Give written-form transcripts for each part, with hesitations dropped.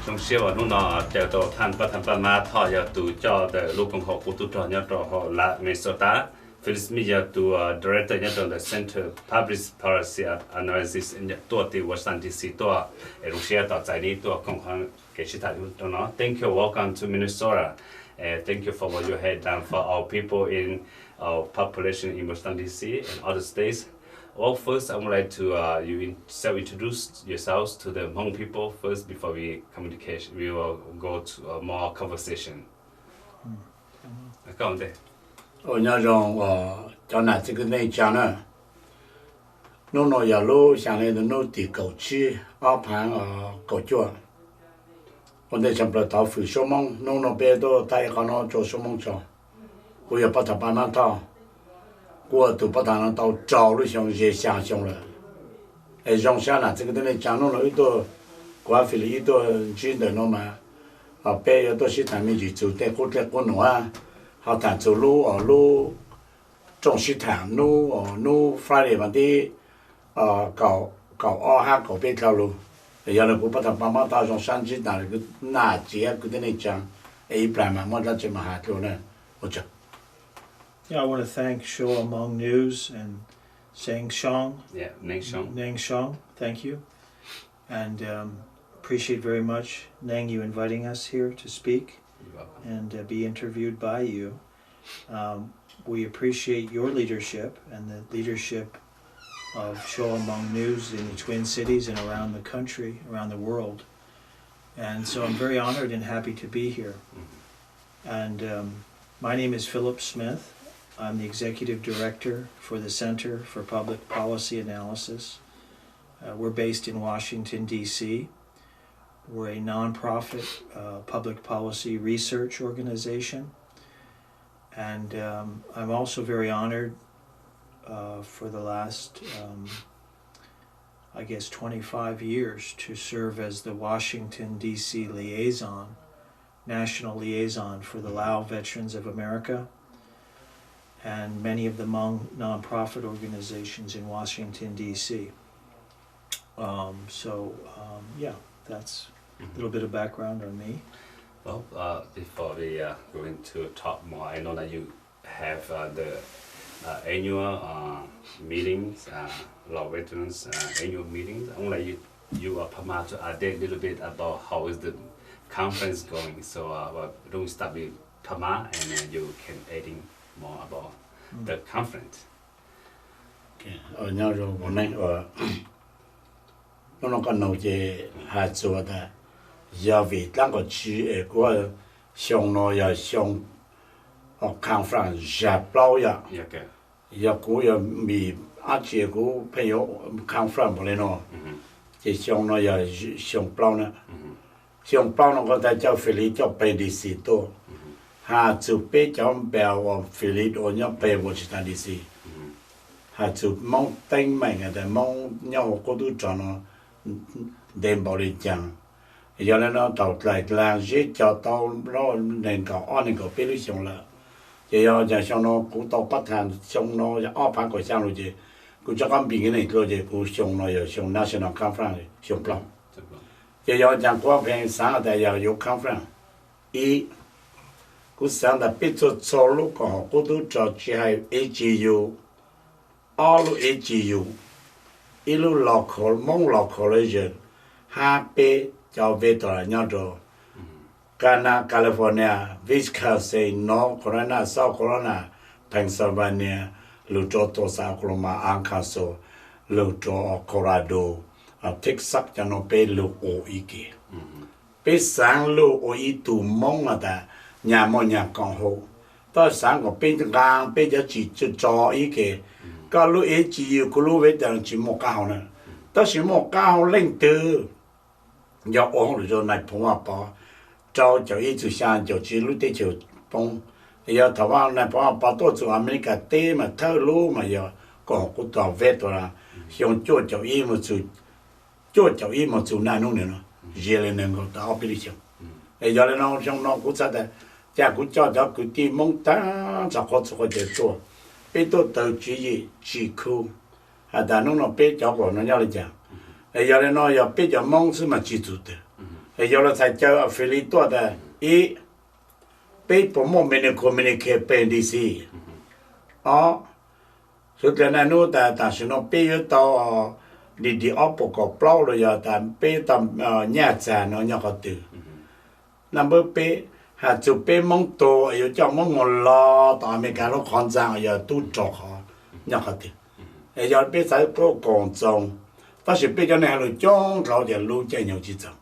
trong siêu ở lúc nào chờ tổ tham bắt tham bắt ma thọ giờ tụ cho để lúc công học của tụ trò nhớ trò họ là Minnesota Phyllis Media tụ director nhớ trò the Center Public Policy Analysis nhớ tụ từ Washington DC tụ lúc siêu tụ tại đi tụ công hành cái sự thay đổi nó. Thank you, welcome to Minnesota. Thank you for what you had done for our people in our population in Washington DC and other states. Well, first, I would like to self-introduce yourselves to the Hmong people first before we will go to a more conversation. Come on there. Nhớ rằng cho nên cái này cho nó giờ lúc sáng nay nó đi cầu chi ở旁cầu chùa. Còn đây chẳng phải tao phụ số mong nó bé đó tại nó cho số mong cho. Bây giờ bắt đầu bán nó tao. 我都不但能到找了像些想象了，让下呢，这个东西讲了一多，关费了一多钱的了嘛，别要到西谈面去走，但或者过农啊，好谈走路路，中西谈路Friday 嘛的，搞二哈搞别条路，要那个把他帮忙到上山去那节个东西讲，一般嘛，我这怎么还做呢？我讲。 Yeah, I want to thank Suab Hmong News and XIONG. Yeah, NENG. NENG, thank you. And appreciate very much, NENG, you inviting us here to speak and be interviewed by you. We appreciate your leadership and the leadership of Suab Hmong News in the Twin Cities and around the country, around the world. And so I'm very honored and happy to be here. And my name is Philip Smith. I'm the Executive Director for the Center for Public Policy Analysis. We're based in Washington, D.C. We're a nonprofit public policy research organization. And I'm also very honored for the last, 25 years to serve as the Washington, D.C. liaison, national liaison for the Lao Veterans of America and many of the Hmong nonprofit organizations in Washington, D.C. Yeah, that's a little bit of background on me. Well, before we go into talk more, I know that you have the annual meetings, Law Veterans annual meetings. Only you are permitted to add a little bit about how is the conference going. So don't we start with Pama and then you can adding more about the conference. Okay. Nhớ rồi hôm nay nó có nấu chế hạt số đó, giờ vì đang có chỉ của xong nó giờ xong ở conference giờ bao giờ, giờ cũng giờ bị áp chế cũng phải có conference bỏ lên nó, chỉ xong nó giờ xong bao nữa, xong bao nó có thể cho phê lý cho bên đi xí to. Hà chụp bé cho bèo ở Philip ở nhau bèo Washington DC. Hà chụp mong tên mình là mong nhau có đủ cho nó đem bảo đi chăng. Giờ nó tàu lại là dễ cho tàu nó nên có anh có bé lý xong là. Giờ xong nó cũng tàu bắt hàng xong nó ở phán của sang rồi chứ. Cũng cho con bị cái này rồi chứ cũng xong nó giờ xong national conference xong plan. Giờ chẳng qua bên sáng tại giờ có conference. Cú sáng đã biết cho lúc còn cú都做只係 AGU， all AGU， 一路落課蒙落課嘅人，下邊就về到nhau rồi， California, Wisconsin, North Carolina, South Carolina, Pennsylvania, 路做多少個嘛 Arkansas， 路做 Colorado， Texas 就那邊路學一個，邊上路學一度蒙啊的。 nhà mọi nhà còn hộ, tôi sáng có bên ngang bên giờ chỉ cho ý cái, cái lúc ấy chỉ có lúc ấy đang chỉ một cao nữa, tôi chỉ một cao lên từ, giờ ông rồi này phong bảo, cho ý chú sang cho chỉ lúc đấy cho phong, giờ thằng ông này phong bảo tôi cho America tê mà thơ lú mà giờ còn có tàu vé rồi là, xong cho ý một chú này nữa, giờ lên nên có tàu bị đi giờ lên nó xong nó cũng sao đấy. Cha cũng cho cứ tìm mong ta cho họ để做，别都都注意智库，但侬那别叫我那要来讲，要来那要别叫忙是嘛记住的， giờ là thay cho affiliate tua đó ý bây bộ môn mình communicate bên DC số tiền này nó ta sẽ nó bây giờ tao đi ốp có plau rồi giờ ta bây tầm nhà trả nó nhỏ có từ number bây hạt chụp bây mong tô giờ cho mong ngon lo tao mình cái nó quan trọng giờ tu trọ họ nhỏ có từ giờ bây giờ pro còn trong ta sẽ bây giờ này là trong rồi giờ lưu chạy nhiều chỉ trong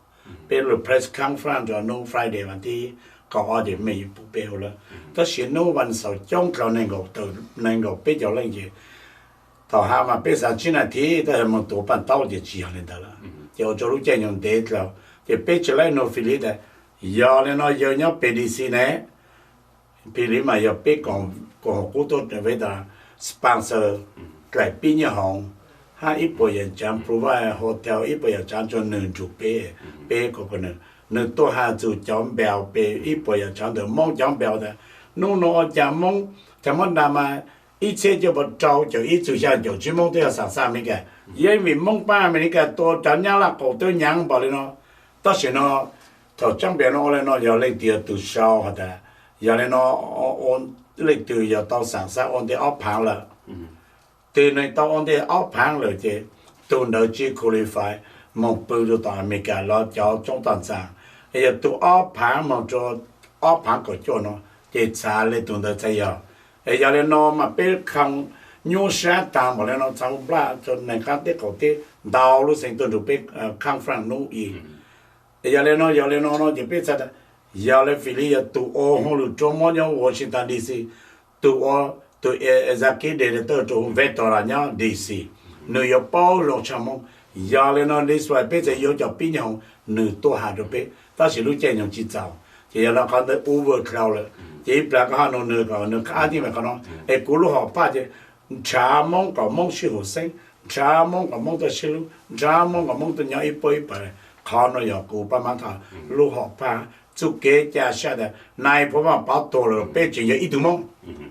bây giờ press conference rồi no Friday mà thì có để mình bù bê rồi ta sẽ noวันเสาร์trong rồi này có từ này có bây giờ lên gì thọ hà mà bây giờ chỉ là thì ta mà tổ ban tao thì chỉ lên đó là giờ cho lúc chạy nhung tết rồi thì bây giờ lại nó phi lý đấy giờ lên nó giờ nhóc PDC này phi lý mà giờ bây còn cố tốt để với ta sponsor cái pin nhà hàng hai ít bộ giờ chẳng provide hotel ít bộ giờ chẳng cho nương chủ bé có cái nương tôi hai chủ chọn bèo bé ít bộ giờ chẳng được mong chọn bèo đấy nó chẳng mong làm mà一切就不招，就一直下就专门都要上上面个，因为蒙巴面个多咱家啦搞多娘把的喏，到时喏，头江边喏嘞喏要来点都烧好的，要来喏按来就要到上山按的凹盘了，对呢到按的凹盘了的，都能去 qualify， 蒙不就到面个了叫中等上，哎呀都凹盘蒙做凹盘个叫喏，这查嘞都能这样。giờ lên nó mà bé không nhô sát tạm mà lên nó cháu ba cho nên các tiết cầu tiết đào lúc sinh tuần rồi bé không phẳng nụ ý giờ lên nó chỉ biết sao giờ lên phi lý tụ ô hông được trong mọi nhau Washington DC tụ ô tụ ra kia để tới chỗ về tòa là nhau DC New York bao lô chăm mong giờ lên nó đi xoay bé sẽ yêu cho pin nhau nửa tô hạt rồi bé ta chỉ lúc chơi nhau chỉ cháu thì giờ nó còn tới overcrowd rồi chỉ là cái nó nửa cái gì mà cái nó ấy cú lúc họ bắt chứ cha mong có mong sự hồi sinh cha mong có mong tới sự cha mong có mong tới nhau ít bơi khó nó giờ cú ba mang thà lúc họ bắt chú kế cha sao đấy này phải mà bảo tổ rồi bé chỉ ít tuổi mong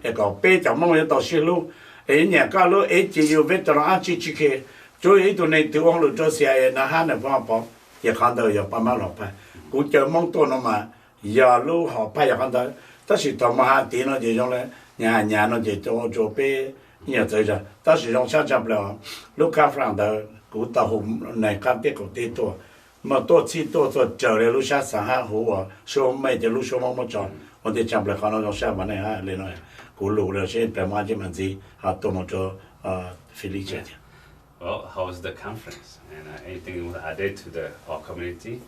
ấy có bé chẳng mong là tới sự lúc ấy nhà cái lúc ấy chỉ yêu biết tao ăn chỉ cái chỗ ấy tụi này tụi ông lúc cho xe na han này phải mà bảo giờ看到giờ ba mang họ bắt cú chờ mong tổ nó mà giờ lúc họ bắt giờ看到但是他们还点了这种嘞，年了就做bé nhiều tới rồi, ta sử dụng sản phẩm là lúc khám phá đó cũng tao hôm này cam biết có tiền tuổi, mà tôi chỉ tôi chờ để lúc sáng sáng ha hồ à, số mấy giờ lúc số mong chọn, còn để chăm lại con nó sáng mà này ha lên rồi, cũng lù rồi sẽ phải mang gì mà gì, tôi muốn cho Felicia. Well, how was the conference? And anything you want to add to the our community?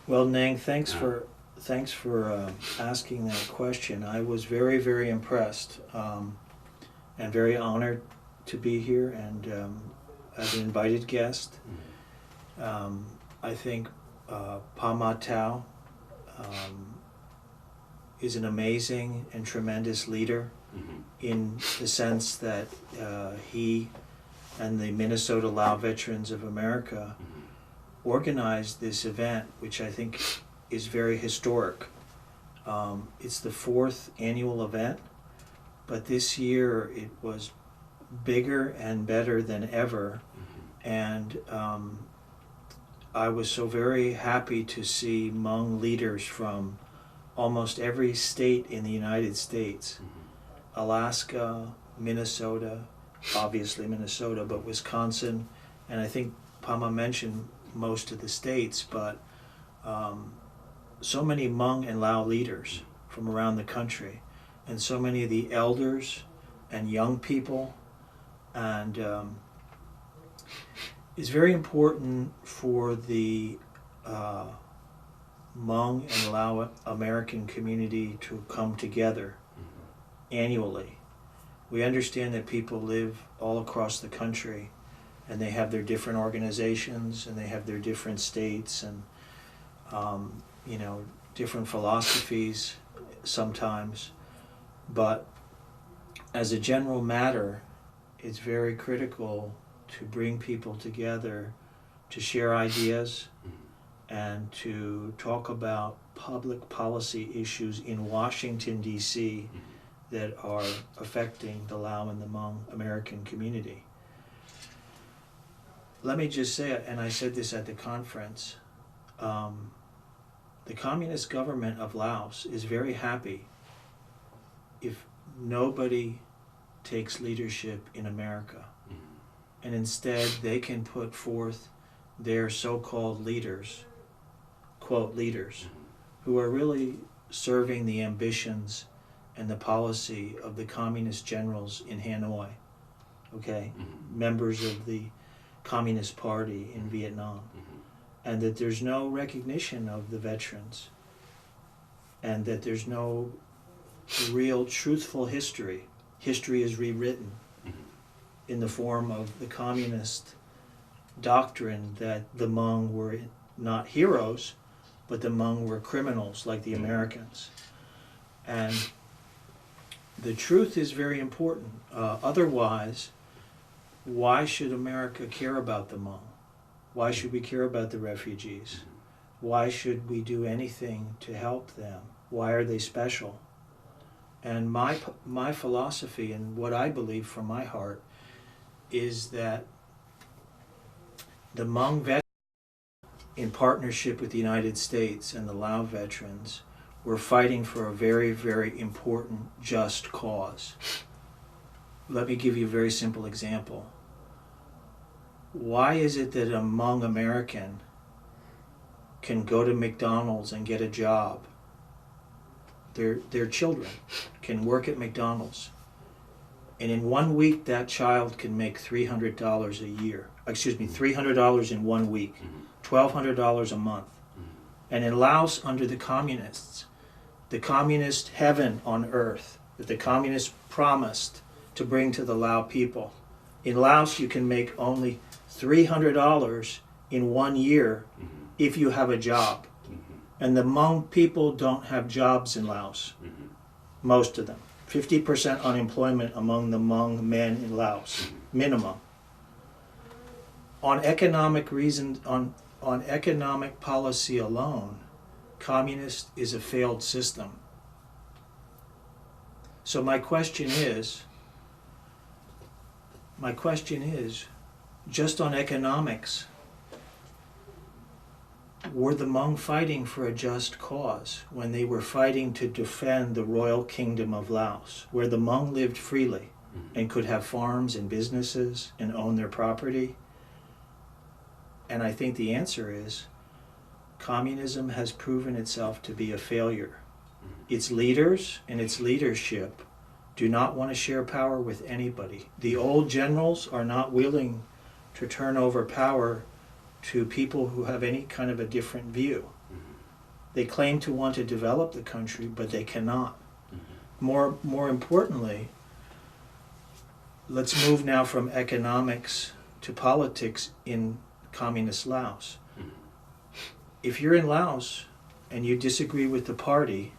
Well, Neng, thanks for asking that question. I was very, very impressed and very honored to be here and as an invited guest. I think Pa Tao is an amazing and tremendous leader in the sense that he and the Minnesota Lao Veterans of America organized this event, which I think is very historic. It's the 4th annual event, but this year it was bigger and better than ever. And I was so very happy to see Hmong leaders from almost every state in the United States. Alaska, Minnesota, obviously Minnesota, but Wisconsin, and I think Pama mentioned most of the states, but so many Hmong and Lao leaders from around the country, and so many of the elders and young people, and it's very important for the Hmong and Lao American community to come together annually. We understand that people live all across the country and they have their different organizations and they have their different states and different philosophies sometimes, but as a general matter, it's very critical to bring people together to share ideas and to talk about public policy issues in Washington, D.C. that are affecting the Lao and the Hmong American community. Let me just say, and I said this at the conference, the communist government of Laos is very happy if nobody takes leadership in America. And instead they can put forth their so-called leaders, quote leaders, who are really serving the ambitions and the policy of the communist generals in Hanoi, okay, members of the Communist Party in Vietnam, and that there's no recognition of the veterans, and that there's no real truthful history. History is rewritten in the form of the communist doctrine that the Hmong were not heroes, but the Hmong were criminals like the Americans. And the truth is very important. Otherwise, why should America care about the Hmong? Why should we care about the refugees? Why should we do anything to help them? Why are they special? And my philosophy and what I believe from my heart is that the Hmong veterans, in partnership with the United States and the Lao veterans, were fighting for a very, very important, just cause. Let me give you a very simple example. Why is it that a Hmong American can go to McDonald's and get a job? Their children can work at McDonald's, and in 1 week that child can make $300 a year. $300 in 1 week, $1,200 a month. And in Laos, under the communists, the communist heaven on earth that the communists promised to bring to the Lao people, in Laos you can make only $300 in 1 year if you have a job. And the Hmong people don't have jobs in Laos, most of them. 50% unemployment among the Hmong men in Laos, minimum. On economic reason, on economic policy alone, communist is a failed system. So my question is, just on economics, were the Hmong fighting for a just cause when they were fighting to defend the royal kingdom of Laos, where the Hmong lived freely and could have farms and businesses and own their property? And I think the answer is, communism has proven itself to be a failure. Its leaders and its leadership do not want to share power with anybody. The old generals are not willing to turn over power to people who have any kind of a different view. They claim to want to develop the country, but they cannot. More importantly, let's move now from economics to politics in communist Laos. If you're in Laos and you disagree with the party,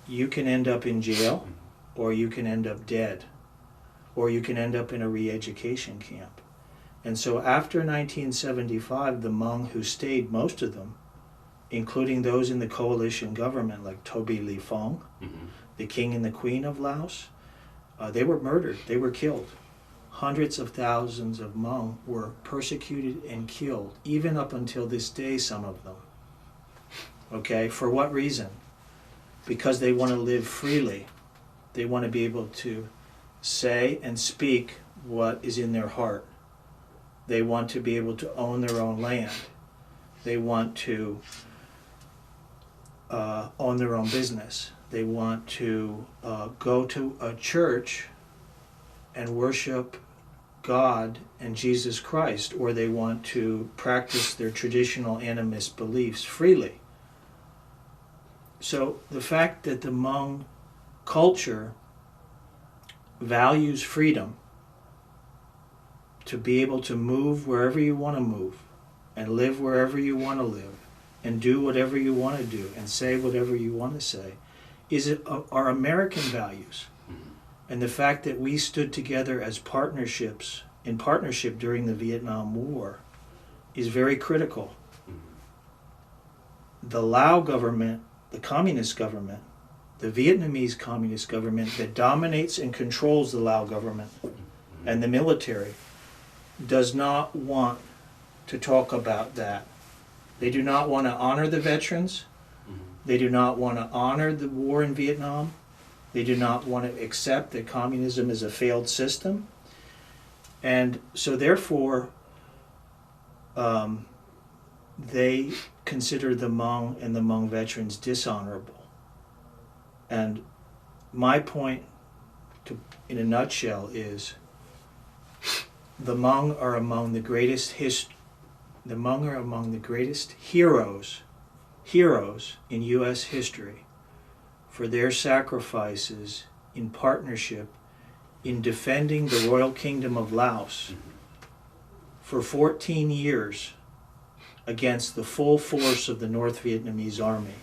you can end up in jail, or you can end up dead, or you can end up in a re-education camp. And so after 1975, the Hmong who stayed, most of them, including those in the coalition government like Toby Lee Phong, the king and the queen of Laos, they were murdered, they were killed. Hundreds of thousands of Hmong were persecuted and killed, even up until this day, some of them. Okay, for what reason? Because they want to live freely. They want to be able to say and speak what is in their heart. They want to be able to own their own land. They want to own their own business. They want to go to a church and worship God and Jesus Christ, or they want to practice their traditional animist beliefs freely. So the fact that the Hmong culture values freedom to be able to move wherever you want to move and live wherever you want to live and do whatever you want to do and say whatever you want to say are American values. And the fact that we stood together as in partnership during the Vietnam War is very critical. The Lao government, the communist government, the Vietnamese communist government that dominates and controls the Lao government and the military, does not want to talk about that. They do not want to honor the veterans. They do not want to honor the war in Vietnam. They do not want to accept that communism is a failed system. And so therefore, they consider the Hmong and the Hmong veterans dishonorable. And my point, in a nutshell, is the Hmong are among the greatest heroes in U.S. history for their sacrifices in partnership in defending the Royal Kingdom of Laos for 14 years against the full force of the North Vietnamese army.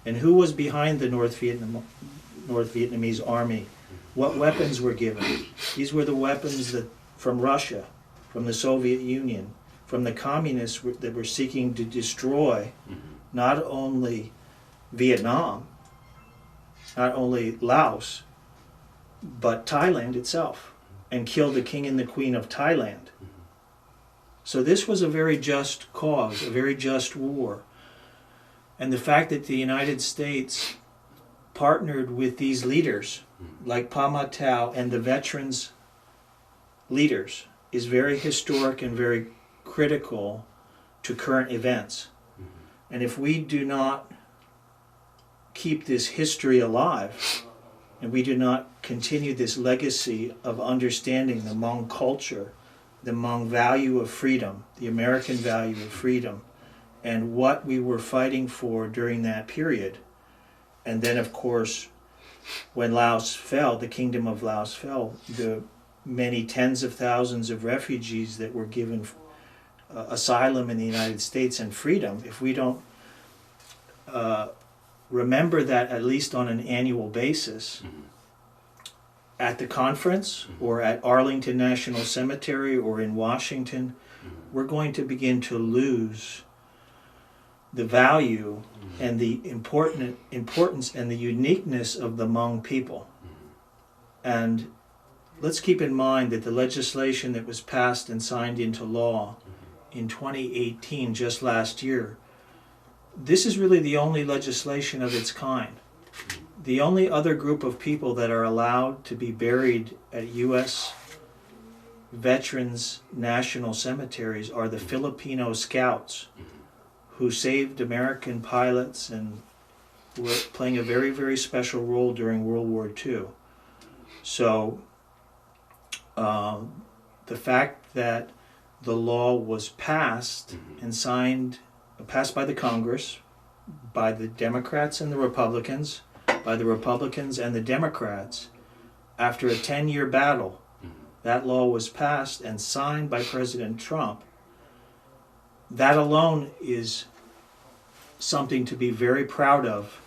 And who was behind the North Vietnamese army? What weapons were given? These were the weapons that from Russia, from the Soviet Union, from the communists that were seeking to destroy not only Vietnam, not only Laos, but Thailand itself, and kill the king and the queen of Thailand. So this was a very just cause, a very just war. And the fact that the United States partnered with these leaders, like Pa Ma Thao and the veterans leaders, is very historic and very critical to current events. And if we do not keep this history alive, and we do not continue this legacy of understanding the Hmong culture, the Hmong value of freedom, the American value of freedom, and what we were fighting for during that period. And then, of course, when Laos fell, the Kingdom of Laos fell, the many tens of thousands of refugees that were given asylum in the United States and freedom, if we don't remember that at least on an annual basis, at the conference or at Arlington National Cemetery or in Washington, we're going to begin to lose the value and the importance and the uniqueness of the Hmong people. And let's keep in mind that the legislation that was passed and signed into law in 2018, just last year, this is really the only legislation of its kind. The only other group of people that are allowed to be buried at U.S. veterans' national cemeteries are the Filipino scouts who saved American pilots and were playing a very, very special role during World War II. So the fact that the law was passed and signed, passed by the Congress, by the Democrats and the Republicans, by the Republicans and the Democrats, after a 10-year battle, that law was passed and signed by President Trump. That alone is something to be very proud of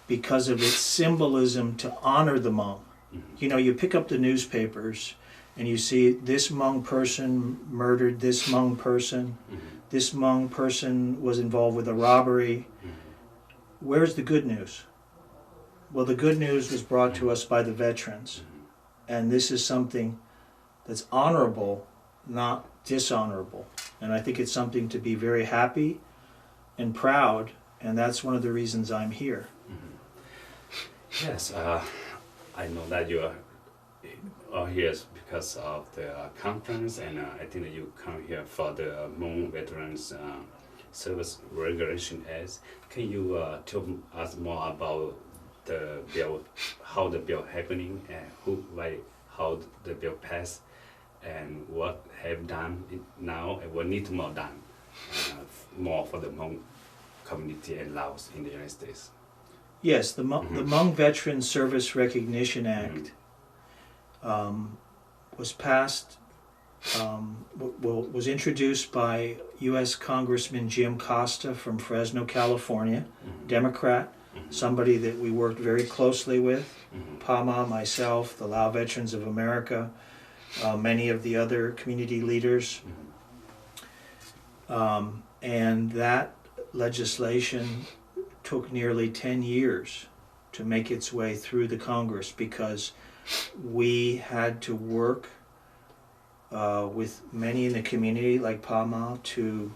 because of its symbolism to honor the Hmong. You know, you pick up the newspapers and you see this Hmong person murdered this Hmong person, this Hmong person was involved with a robbery. Where's the good news? Well, the good news was brought to us by the veterans. And this is something that's honorable, not dishonorable. And I think it's something to be very happy and proud, and that's one of the reasons I'm here. Yes, I know that you are here because of the conference, and I think that you come here for the Hmong Veterans Service Regulation Act. Can you tell us more about the bill, how the bill happening, and how the bill passed, and what have done now, and what need more done more for the Hmong community and Laos in the United States? Yes, the Hmong Veterans Service Recognition Act was passed, was introduced by U.S. Congressman Jim Costa from Fresno, California, Democrat, somebody that we worked very closely with, PAMA, myself, the Lao Veterans of America, many of the other community leaders. And that legislation took nearly 10 years to make its way through the Congress because we had to work with many in the community like PAMA to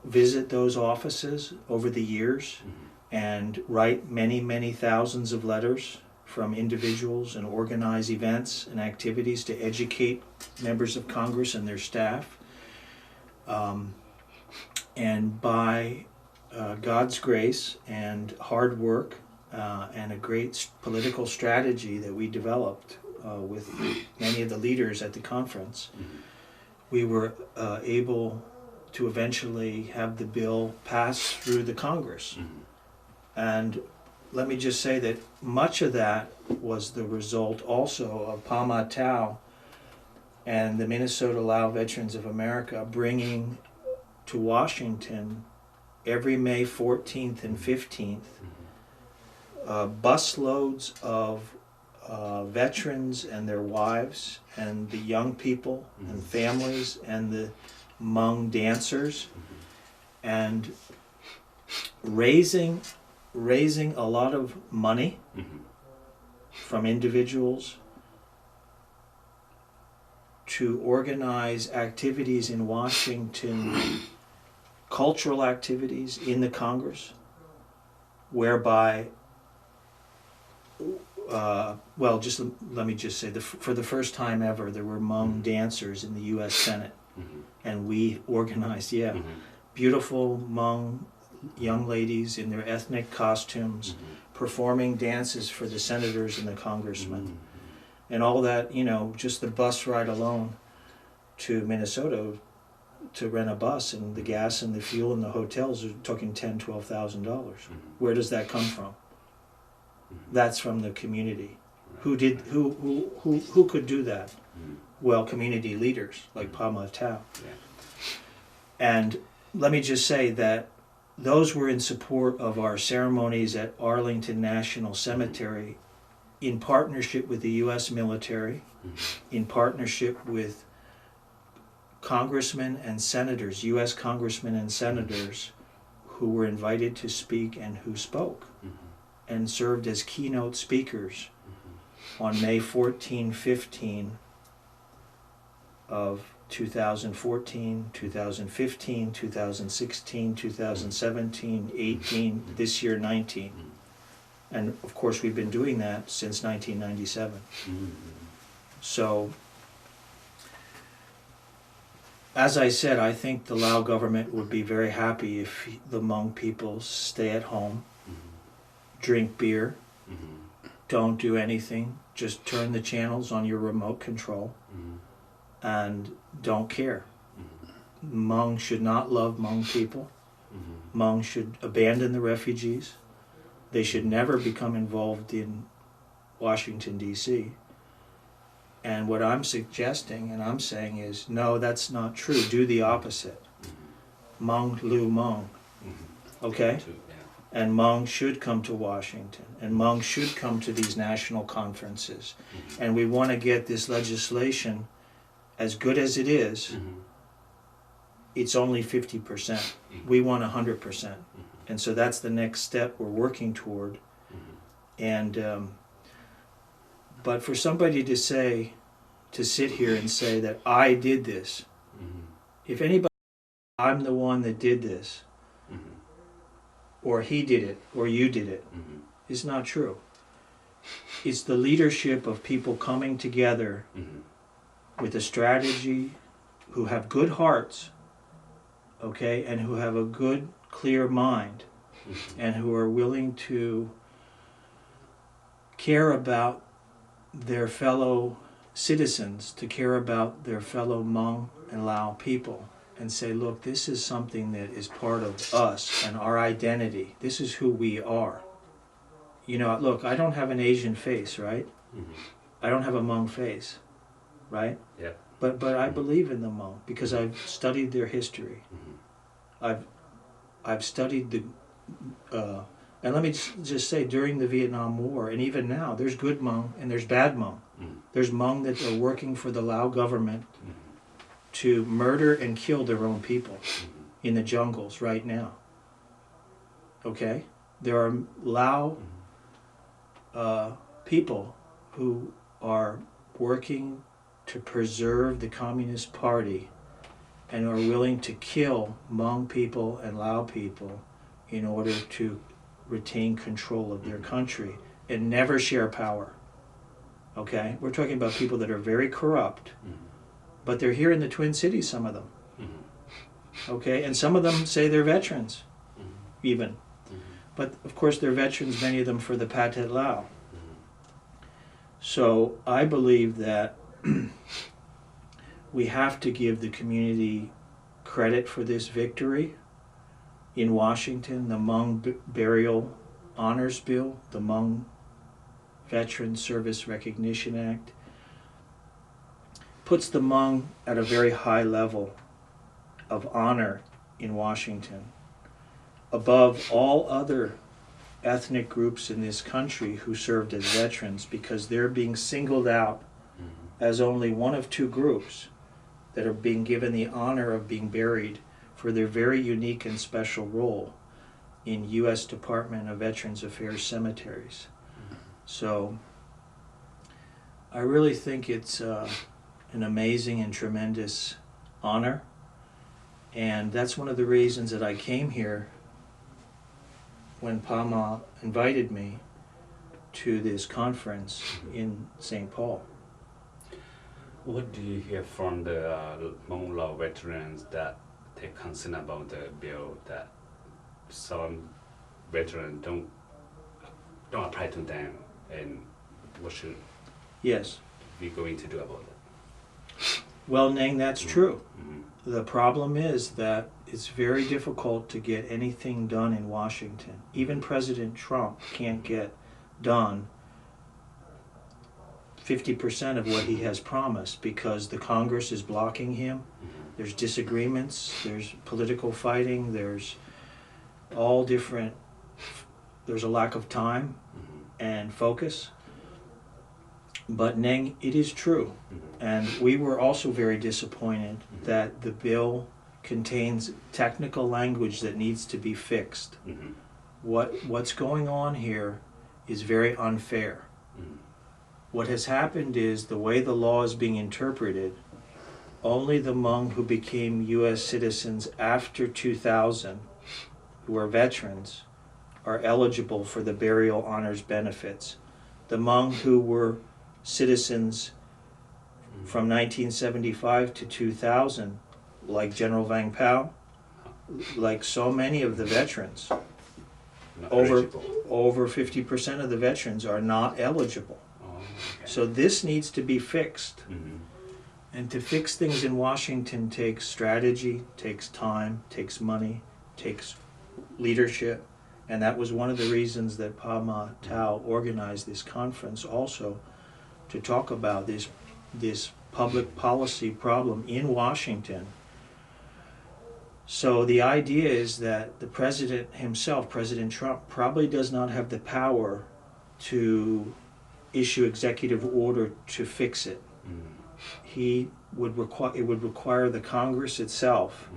visit those offices over the years and write many, many thousands of letters from individuals and organize events and activities to educate members of Congress and their staff. And by God's grace and hard work and a great political strategy that we developed with many of the leaders at the conference, we were able to eventually have the bill pass through the Congress. And let me just say that much of that was the result also of Pama Tao and the Minnesota Lao Veterans of America bringing to Washington every May 14th and 15th busloads of veterans and their wives and the young people and families and the Hmong dancers, and raising a lot of money from individuals to organize activities in Washington, cultural activities in the Congress, whereby, well, just let me just say, for the first time ever, there were Hmong dancers in the U.S. Senate, and we organized, beautiful Hmong young ladies in their ethnic costumes, performing dances for the senators and the congressmen. And all that, you know, just the bus ride alone to Minnesota to rent a bus, and the gas and the fuel and the hotels are talking $10,000-12,000. Where does that come from? That's from the community. Who could do that? Well, community leaders like Pama Tao. And let me just say that those were in support of our ceremonies at Arlington National Cemetery, in partnership with the U.S. military, in partnership with congressmen and senators, U.S. congressmen and senators who were invited to speak and who spoke and served as keynote speakers on May 14, 15 of 2014, 2015, 2016, 2017, 18, this year 19. And of course we've been doing that since 1997. So, as I said, I think the Lao government would be very happy if the Hmong people stay at home, drink beer, don't do anything, just turn the channels on your remote control, and don't care. Hmong should not love Hmong people. Hmong should abandon the refugees. They should never become involved in Washington, D.C. And what I'm suggesting and I'm saying is, no, that's not true. Do the opposite. Hmong lu Hmong. Okay? And Hmong should come to Washington. And Hmong should come to these national conferences. And we want to get this legislation, as good as it is, it's only 50%. We want 100%. And so that's the next step we're working toward. And but for somebody to sit here and say that I did this, if anybody, I'm the one that did this, or he did it, or you did it, is not true. It's the leadership of people coming together with a strategy, who have good hearts, okay, and who have a good, clear mind, and who are willing to care about their fellow citizens, to care about their fellow Hmong and Lao people, and say, look, this is something that is part of us and our identity. This is who we are. You know, look, I don't have an Asian face, right? I don't have a Hmong face, right? Yeah. But I believe in the Hmong because I've studied their history. I've studied the, and let me just say, during the Vietnam War, and even now, there's good Hmong and there's bad Hmong. There's Hmong that are working for the Lao government to murder and kill their own people in the jungles right now. Okay? There are Lao people who are working to preserve the Communist Party and are willing to kill Hmong people and Lao people in order to retain control of their country and never share power. Okay? We're talking about people that are very corrupt, but they're here in the Twin Cities, some of them. Okay? And some of them say they're veterans, even. But of course they're veterans, many of them, for the Pathet Lao. So I believe that we have to give the community credit for this victory. In Washington, the Hmong Burial Honors Bill, the Hmong Veteran Service Recognition Act, puts the Hmong at a very high level of honor in Washington, above all other ethnic groups in this country who served as veterans, because they're being singled out as only one of two groups that are being given the honor of being buried for their very unique and special role in U.S. Department of Veterans Affairs cemeteries. So I really think it's an amazing and tremendous honor, and that's one of the reasons that I came here when Pama invited me to this conference in St. Paul. What do you hear from the Hmong Law veterans that they concern about the bill, that some veterans don't apply to them, and what should Yes. we going to do about it? Well, Neng, that's true. The problem is that it's very difficult to get anything done in Washington. Even President Trump can't get done 50% of what he has promised because the Congress is blocking him. There's disagreements, there's political fighting, there's all different, there's a lack of time and focus. But Neng, it is true. And we were also very disappointed that the bill contains technical language that needs to be fixed. What's going on here is very unfair. What has happened is the way the law is being interpreted, only the Hmong who became U.S. citizens after 2000, who are veterans, are eligible for the burial honors benefits. The Hmong who were citizens from 1975 to 2000, like General Vang Pao, like so many of the veterans, over 50% of the veterans are not eligible. So this needs to be fixed. And to fix things in Washington takes strategy, takes time, takes money, takes leadership. And that was one of the reasons that Pama Tao organized this conference also, to talk about this public policy problem in Washington. So the idea is that the president himself, President Trump, probably does not have the power to issue executive order to fix it. It would require the Congress itself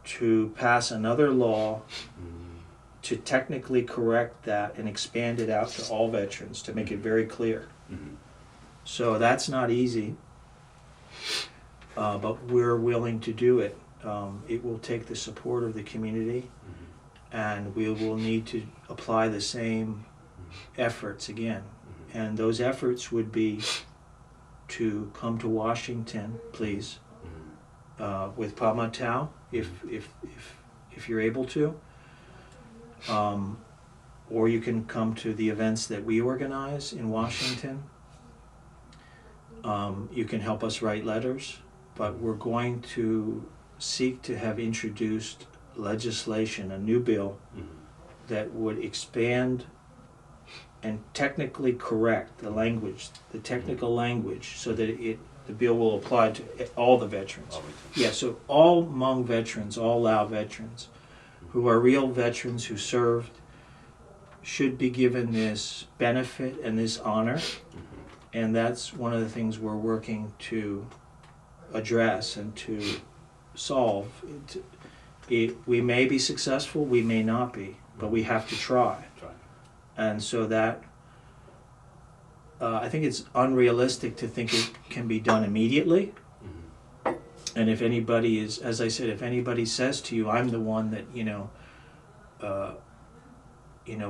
to pass another law to technically correct that and expand it out to all veterans, to make it very clear. So that's not easy, but we're willing to do it. It will take the support of the community, and we will need to apply the same efforts again. And those efforts would be to come to Washington, please, with Pama Tao, if you're able to. Or you can come to the events that we organize in Washington. You can help us write letters, but we're going to seek to have introduced legislation, a new bill, that would expand and technically correct the language, the technical language, so that the bill will apply to all the veterans. Yeah, so all Hmong veterans, all Lao veterans, who are real veterans who served, should be given this benefit and this honor. And that's one of the things we're working to address and to solve. We may be successful, we may not be, but we have to try. And so that, I think it's unrealistic to think it can be done immediately. And if anybody is, as I said, if anybody says to you, I'm the one that,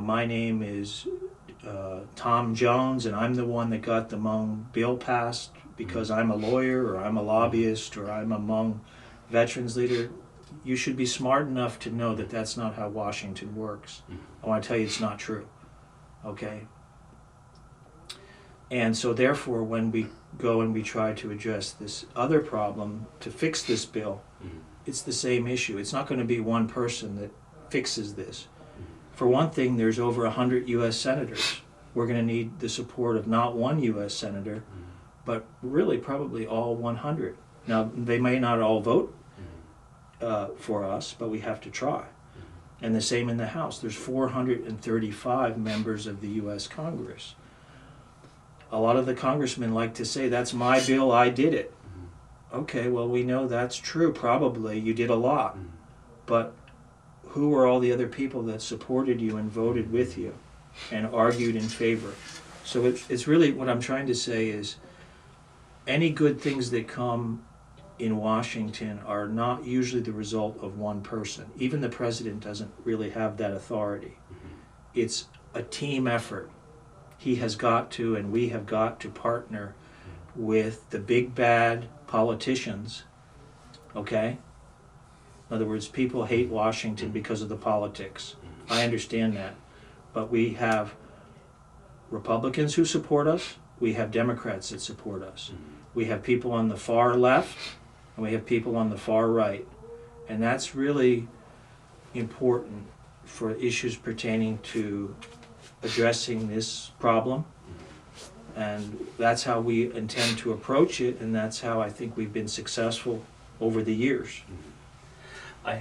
my name is Tom Jones, and I'm the one that got the Hmong bill passed because I'm a lawyer, or I'm a lobbyist, or I'm a Hmong veterans leader, you should be smart enough to know that that's not how Washington works. I want to tell you it's not true. Okay? And so therefore, when we go and we try to address this other problem to fix this bill, it's the same issue. It's not going to be one person that fixes this. For one thing, there's over 100 U.S. senators. We're going to need the support of not one U.S. senator, but really probably all 100. Now, they may not all vote for us, but we have to try. And the same in the House. There's 435 members of the U.S. Congress. A lot of the congressmen like to say, that's my bill, I did it. Okay, well, we know that's true, probably. You did a lot. But who are all the other people that supported you and voted with you and argued in favor? So it's really, what I'm trying to say is, any good things that come in Washington are not usually the result of one person. Even the president doesn't really have that authority. It's a team effort. He has got to, and we have got to partner with the big bad politicians, okay? In other words, people hate Washington because of the politics. I understand that. But we have Republicans who support us. We have Democrats that support us. We have people on the far left, and we have people on the far right. And that's really important for issues pertaining to addressing this problem. And that's how we intend to approach it, and that's how I think we've been successful over the years. I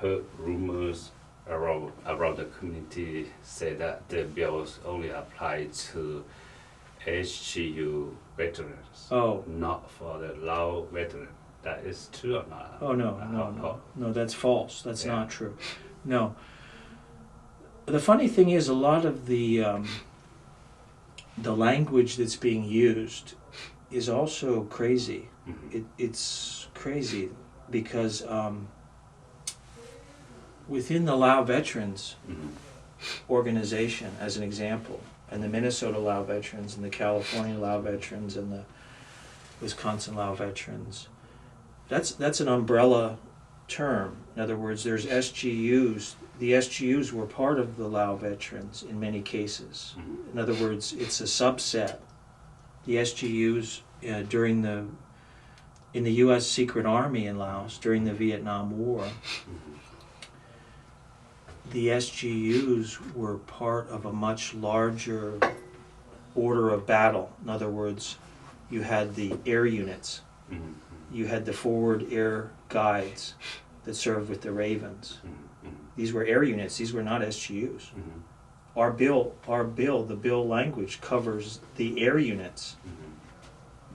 heard rumors around the community say that the bills only apply to HGU veterans, not for the Lao veterans. That is true or not? Oh, no, that's false. That's not true. No. The funny thing is, a lot of the language that's being used is also crazy. It's crazy because within the Lao Veterans organization, as an example, and the Minnesota Lao Veterans, and the California Lao Veterans, and the Wisconsin Lao Veterans, that's an umbrella term. In other words, there's SGUs. The SGUs were part of the Lao Veterans in many cases. In other words, it's a subset. The SGUs in the U.S. Secret Army in Laos during the Vietnam War, the SGUs were part of a much larger order of battle. In other words, you had the air units. You had the forward air guides that served with the Ravens. These were air units. These were not SGUs. Our bill, the bill language covers the air units,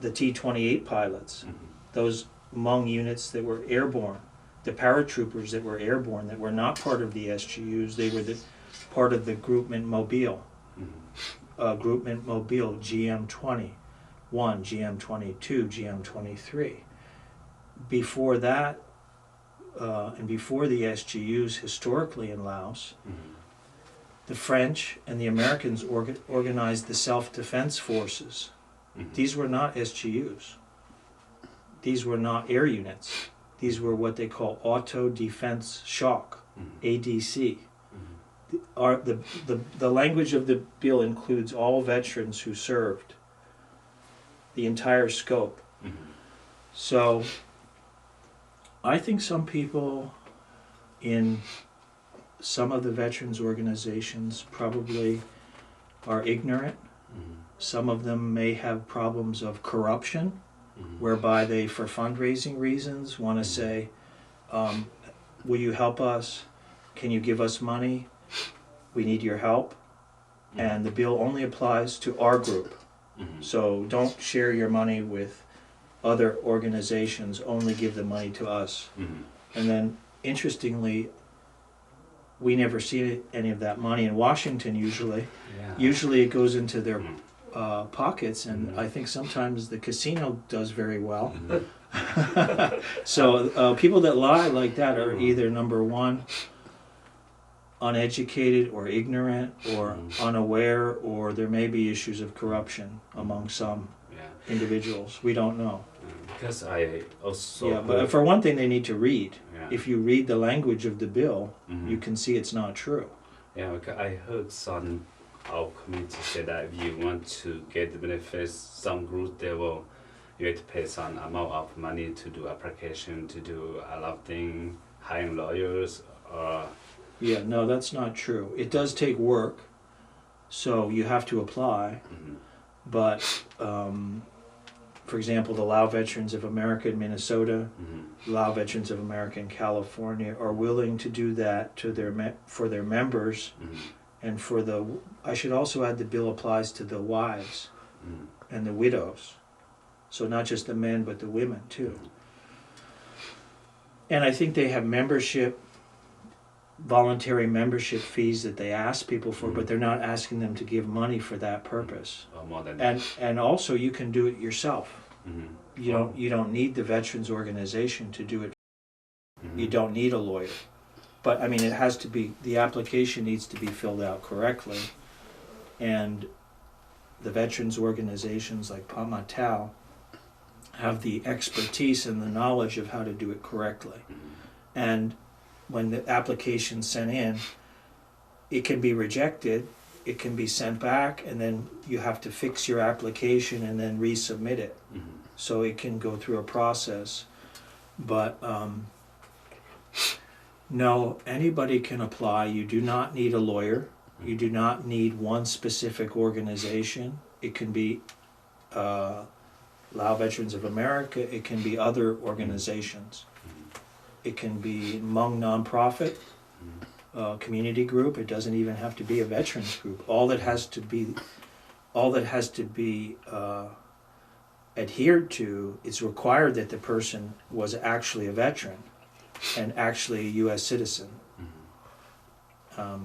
the T-28 pilots, those Hmong units that were airborne, the paratroopers that were airborne, that were not part of the SGUs. They were part of the Groupement Mobile, Groupement Mobile, GM-21, GM-22, GM-23. Before that, and before the SGUs historically in Laos, the French and the Americans organized the self-defense forces. These were not SGUs. These were not air units. These were what they call auto defense shock, ADC. The language of the bill includes all veterans who served, the entire scope. So I think some people in some of the veterans organizations probably are ignorant. Some of them may have problems of corruption, whereby they, for fundraising reasons, want to say, will you help us? Can you give us money? We need your help. And the bill only applies to our group. So don't share your money with other organizations, only give the money to us. And then, interestingly, we never see any of that money in Washington usually. Usually it goes into their pockets, and I think sometimes the casino does very well. So people that lie like that are either number one, uneducated or ignorant or unaware, or there may be issues of corruption among some individuals. We don't know. Because I also... Yeah, but for one thing, they need to read. Yeah. If you read the language of the bill, you can see it's not true. Yeah, because I heard some our community say that if you want to get the benefits, some group you have to pay some amount of money to do application, to do a lot of things, hiring lawyers, or... Yeah, no, that's not true. It does take work, so you have to apply. But, for example, the Lao Veterans of America in Minnesota, Lao Veterans of America in California are willing to do that to for their members, and for the... I should also add the bill applies to the wives and the widows. So not just the men, but the women too. And I think they have voluntary membership fees that they ask people for, but they're not asking them to give money for that purpose. more than And also you can do it yourself. You don't need the veterans organization to do it. You don't need a lawyer. But I mean, it has to be, the application needs to be filled out correctly. And the veterans organizations like Pamatau have the expertise and the knowledge of how to do it correctly. And when the application's sent in, it can be rejected, it can be sent back, and then you have to fix your application and then resubmit it. So it can go through a process. But no, anybody can apply. You do not need a lawyer. You do not need one specific organization. It can be Lao Veterans of America. It can be other organizations. It can be Hmong nonprofit, community group. It doesn't even have to be a veterans group. All that has to be adhered to, it's required that the person was actually a veteran and actually a U.S. citizen.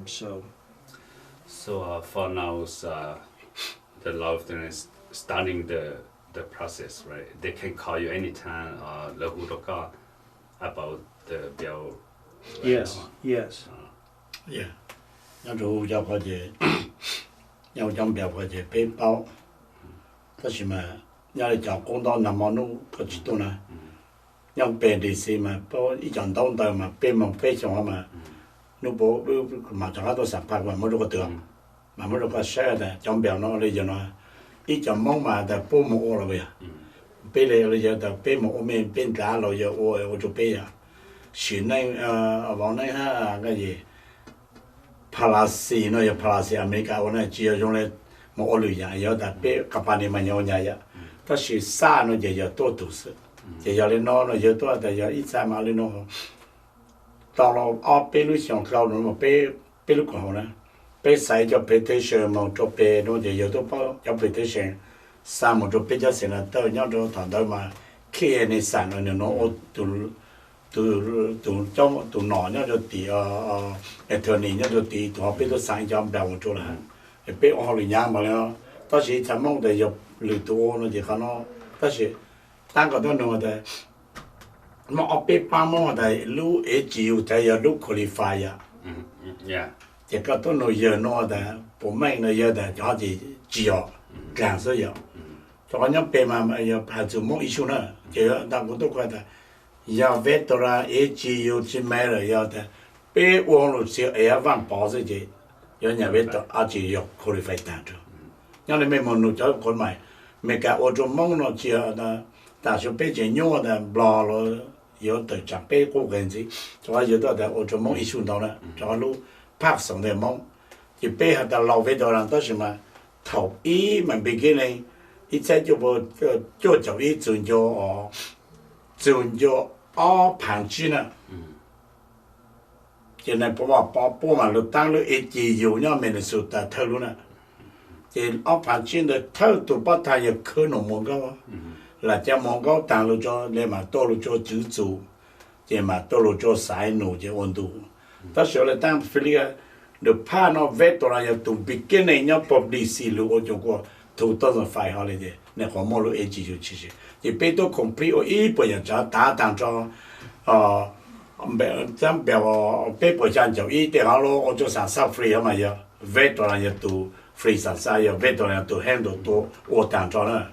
So for now, the Lao Veterans starting the process, right? They can call you anytime or about the bill. Yes, yes. Yeah. Nhớ rồi giao qua về nhau trong biểu qua về bế bao. Đó là mà nhớ là chọn công tác nằm ở nó có chút đó nè. Nhau bề đi xem mà bao ý chọn đông đời mà bế mong bế chọn mà nó bố mà chọn đó sản phẩm mà mới được tưởng mà mới được share đó trong biểu nó lấy cho nó ý chọn mong mà đã bố một rồi vậy. Bế lấy giờ đã bế một mình bế cả rồi giờ ô chụp bế à. Chuyện này ở vào này ha cái gì Palasi nó giờ Palasi America ở này chỉ dùng để một lưỡi nhà giờ đã biết các bạn em nhau nhà vậy, đó là xa nó giờ tốt đủ sự, giờ lên nó giờ tốt là giờ ít xa mà lên nó, tao lo ở bên lúc xong cao nó mà bên lúc còn nữa, bên sai cho petition mà cho bên nó giờ tốt bao cho petition, xa mà cho bên cho xin là tao nhau cho thằng đó mà khi này sản nó tụ nọ nhá cho tí attorney nhá cho tí tụ họ biết tôi sáng cho bảo cho là biết họ lười nhang mà nó đó là tham mong để nhập lười tụ nó chỉ khá nó đó là tăng cái đó nó là mà ở bên Pam mong là lúc ấy chịu thì giờ lúc qualify à thì cái đó nó giờ nó là bộ máy nó giờ là cho gì chịu càng số giờ cho nên bên mà giờ phải chịu mỗi issue nữa chỉ đang có tôi coi là giờ veteran XIONG chỉ mấy rồi giờ thì bé uống lúc xưa ở văn bảo gì chứ giờ nhà veteran chỉ học qualify tăng rồi nhưng mà mấy môn nó cho con mày mấy cái ở trong mong nó chỉ là đại học bé chỉ nhớ là bla rồi giờ tới chẳng bé cố gắng gì cho giờ đó là ở trong mong issue đó nữa cho lúc phát sinh de mong thì bé hay là lao veteran đó là thầu ý mà beginning ít sẽ cho ý chuẩn cho ở phản chi nè, cho nên bỏ mà lúc tăng lúc ít gì nhiều nhau mình là sụt ta thâu luôn nè, thì ở phản chi là thâu tụ bắt thay giờ khơi nổ mông cao, là cho mông cao tăng lúc cho nên mà tôi lúc cho chữ chủ, thì mà tôi lúc cho sai nổ cho ổn đủ, ta sợ là tăng phi được pha nó vét tôi là tụ bị cái này nhau bọc đi xì lúc ở chỗ qua 2005 holiday, ne homolo eji yu chichi. The peto complete or e poyaja, ta cho, some paper chanjo, eat the hollow or just a suffering of my veteran to free society, veteran to handle to or tanjona.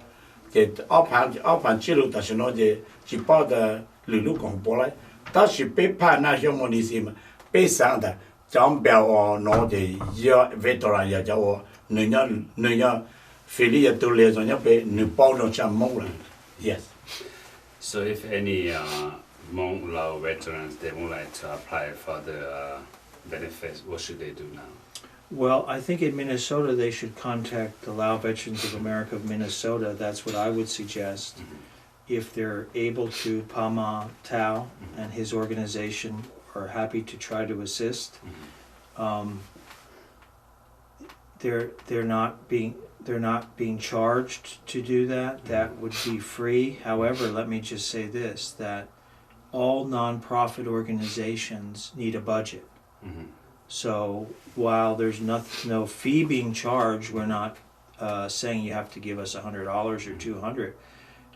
The up chilu does know the chipota Lulu Compola, that she pay pa nationalism, pay sound, John Bell or no the year veteran ya or Nunya Philia to les on your pay, Nupono Chammola. Yes. So if any Hmong Lao veterans they would like to apply for the benefits, what should they do now? Well, I think in Minnesota they should contact the Lao Veterans of America of Minnesota. That's what I would suggest. If they're able to, Pama Tao and his organization are happy to try to assist. They're not being charged to do that. That would be free. However, let me just say this, that all nonprofit organizations need a budget. So while there's no fee being charged, we're not saying you have to give us $100 or $200.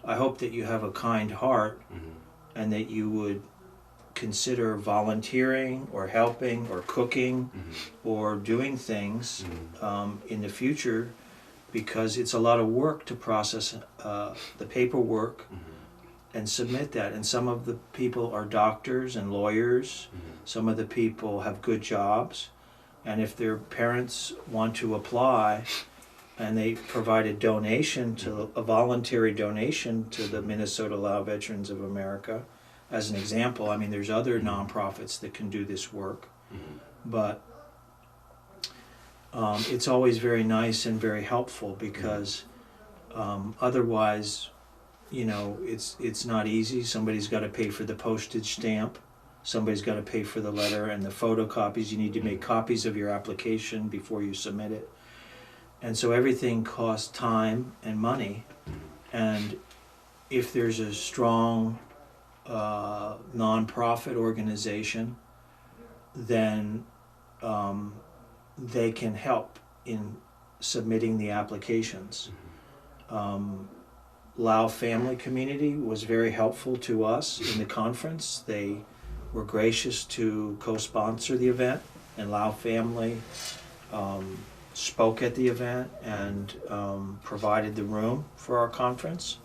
I hope that you have a kind heart and that you would consider volunteering or helping or cooking or doing things in the future, because it's a lot of work to process the paperwork and submit that. And some of the people are doctors and lawyers. Some of the people have good jobs. And if their parents want to apply and they provide a donation, a voluntary donation to the Minnesota Lao Veterans of America, as an example, I mean, there's other nonprofits that can do this work. But it's always very nice and very helpful, because otherwise, you know, it's not easy. Somebody's got to pay for the postage stamp. Somebody's got to pay for the letter and the photocopies. You need to make copies of your application before you submit it. And so everything costs time and money. And if there's a strong nonprofit organization, then they can help in submitting the applications. Lao Family Community was very helpful to us in the conference. They were gracious to co-sponsor the event, and Lao Family spoke at the event and provided the room for our conference,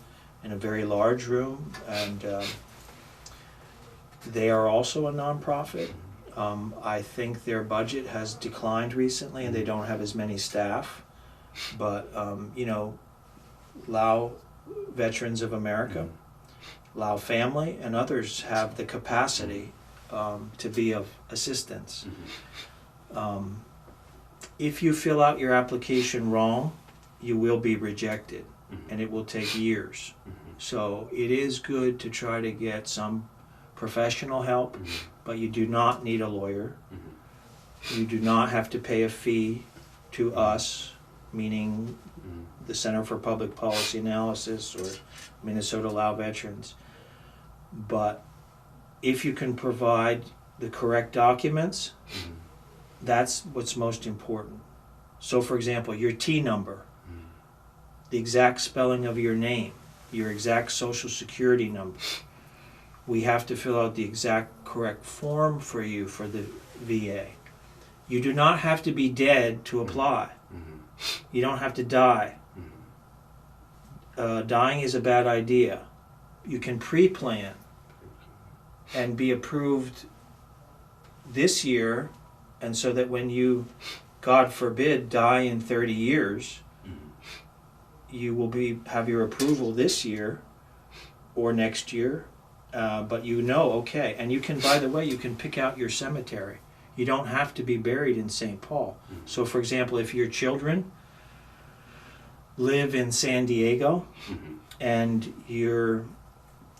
in a very large room, and they are also a nonprofit. I think their budget has declined recently and they don't have as many staff, but you know, Lao Veterans of America, Lao Family, and others have the capacity to be of assistance. If you fill out your application wrong, you will be rejected, and it will take years. So it is good to try to get some professional help, but you do not need a lawyer. You do not have to pay a fee to us, meaning the Center for Public Policy Analysis or Minnesota Lao Veterans. But if you can provide the correct documents, that's what's most important. So for example, your T number, the exact spelling of your name, your exact social security number. We have to fill out the exact correct form for you for the VA. You do not have to be dead to apply. You don't have to die. Dying is a bad idea. You can pre-plan and be approved this year, and so that when you, God forbid, die in 30 years, you will have your approval this year or next year. But you know, okay, and you can, by the way, you can pick out your cemetery. You don't have to be buried in St. Paul. So for example, if your children live in San Diego and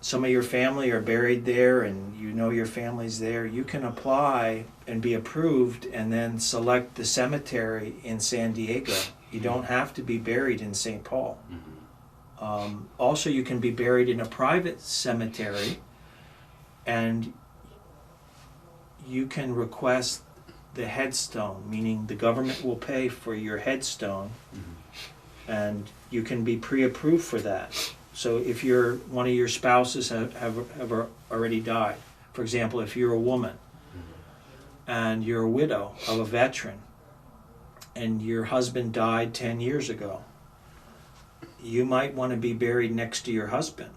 some of your family are buried there and you know your family's there, you can apply and be approved and then select the cemetery in San Diego. You don't have to be buried in St. Paul. Also, you can be buried in a private cemetery, and you can request the headstone, meaning the government will pay for your headstone, and you can be pre-approved for that. So if one of your spouses have already died, for example, if you're a woman and you're a widow of a veteran and your husband died 10 years ago, you might want to be buried next to your husband.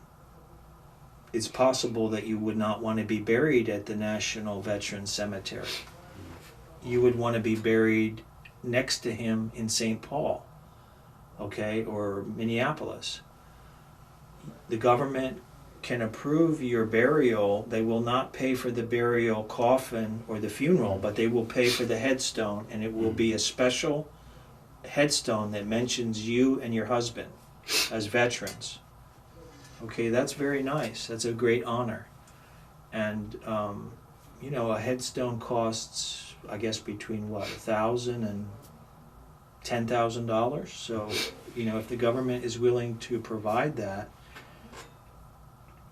It's possible that you would not want to be buried at the National Veterans Cemetery. You would want to be buried next to him in St. Paul, okay, or Minneapolis. The government can approve your burial. They will not pay for the burial coffin or the funeral, but they will pay for the headstone, and it will be a special headstone that mentions you and your husband as veterans. Okay, that's very nice. That's a great honor. And, you know, a headstone costs, I guess, between what, $1,000 and $10,000. So, you know, if the government is willing to provide that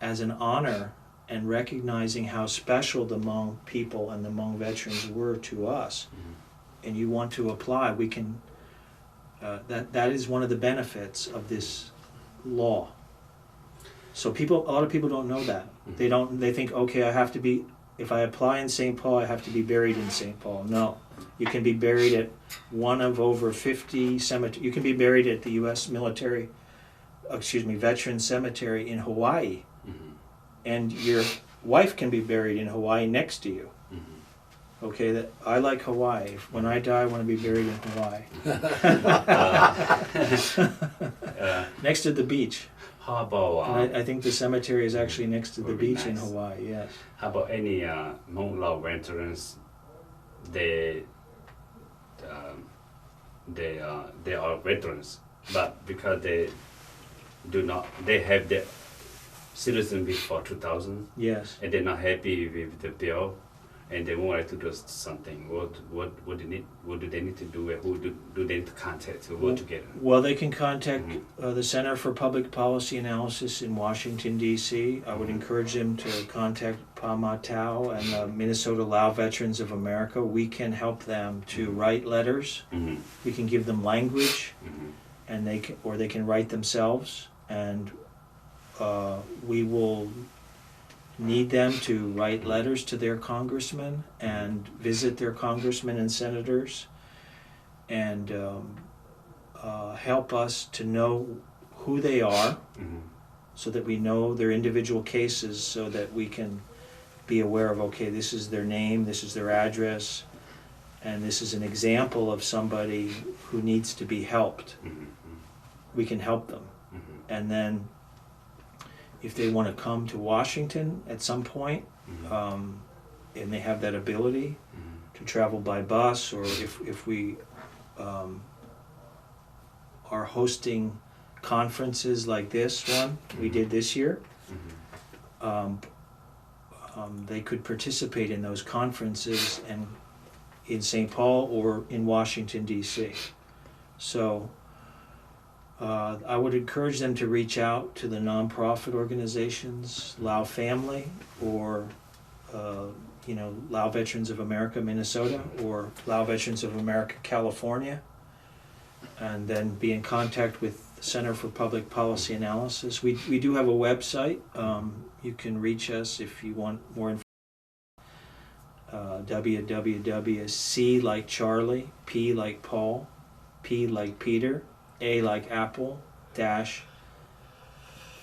as an honor and recognizing how special the Hmong people and the Hmong veterans were to us, and you want to apply, we can, that is one of the benefits of this law. So a lot of people don't know that. They think, okay, if I apply in St. Paul, I have to be buried in St. Paul. No, you can be buried at one of over 50 cemeteries. You can be buried at the U.S. Veteran Cemetery in Hawaii. And your wife can be buried in Hawaii next to you. Okay, I like Hawaii. When I die, I want to be buried in Hawaii. Next to the beach. How about I think the cemetery is actually next to the beach in Hawaii. Yes. How about any Hmong law veterans? They are veterans, but because they have the citizen before 2000. Yes. And they're not happy with the bill, and they wanted to do something. What do they need to do? Who do they need to contact to work together? Well, they can contact the Center for Public Policy Analysis in Washington, D.C. I would encourage them to contact Pa Tao and the Minnesota Lao Veterans of America. We can help them to write letters. We can give them language, and they can write themselves, and we will need them to write letters to their congressmen and visit their congressmen and senators and help us to know who they are so that we know their individual cases, so that we can be aware of, okay, this is their name, this is their address, and this is an example of somebody who needs to be helped. We can help them. And then if they want to come to Washington at some point, and they have that ability to travel by bus, or if we are hosting conferences like this one we did this year, they could participate in those conferences and in St. Paul or in Washington, D.C. So I would encourage them to reach out to the nonprofit organizations, Lao Family, or Lao Veterans of America, Minnesota, or Lao Veterans of America, California, and then be in contact with the Center for Public Policy Analysis. We do have a website. You can reach us if you want more information. www.C like Charlie, P like Paul, P like Peter, A like Apple, dash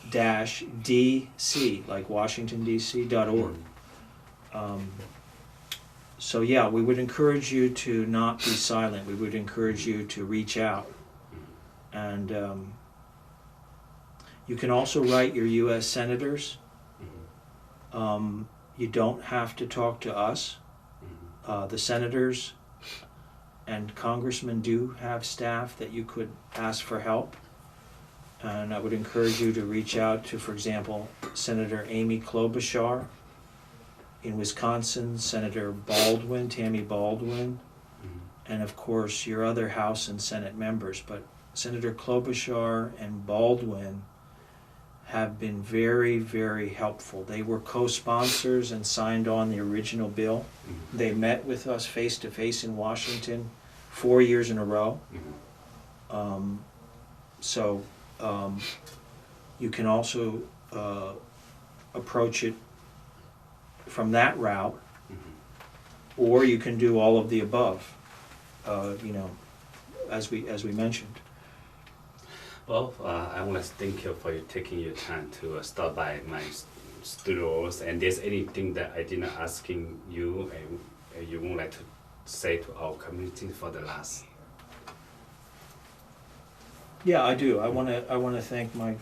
DC, like Washington, D.C.org. So yeah, we would encourage you to not be silent. We would encourage you to reach out. And you can also write your U.S. senators. You don't have to talk to us. The senators and congressmen do have staff that you could ask for help. And I would encourage you to reach out to, for example, Senator Amy Klobuchar in Wisconsin, Senator Baldwin, Tammy Baldwin, and of course your other House and Senate members. But Senator Klobuchar and Baldwin have been very, very helpful. They were co-sponsors and signed on the original bill. They met with us face-to-face in Washington 4 years in a row. So you can also approach it from that route, or you can do all of the above, you know, as we mentioned. Well, I want to thank you for taking your time to stop by my studios. And there's anything that I didn't asking you and you would like to say to our community for the last? Yeah, I do. I want to thank my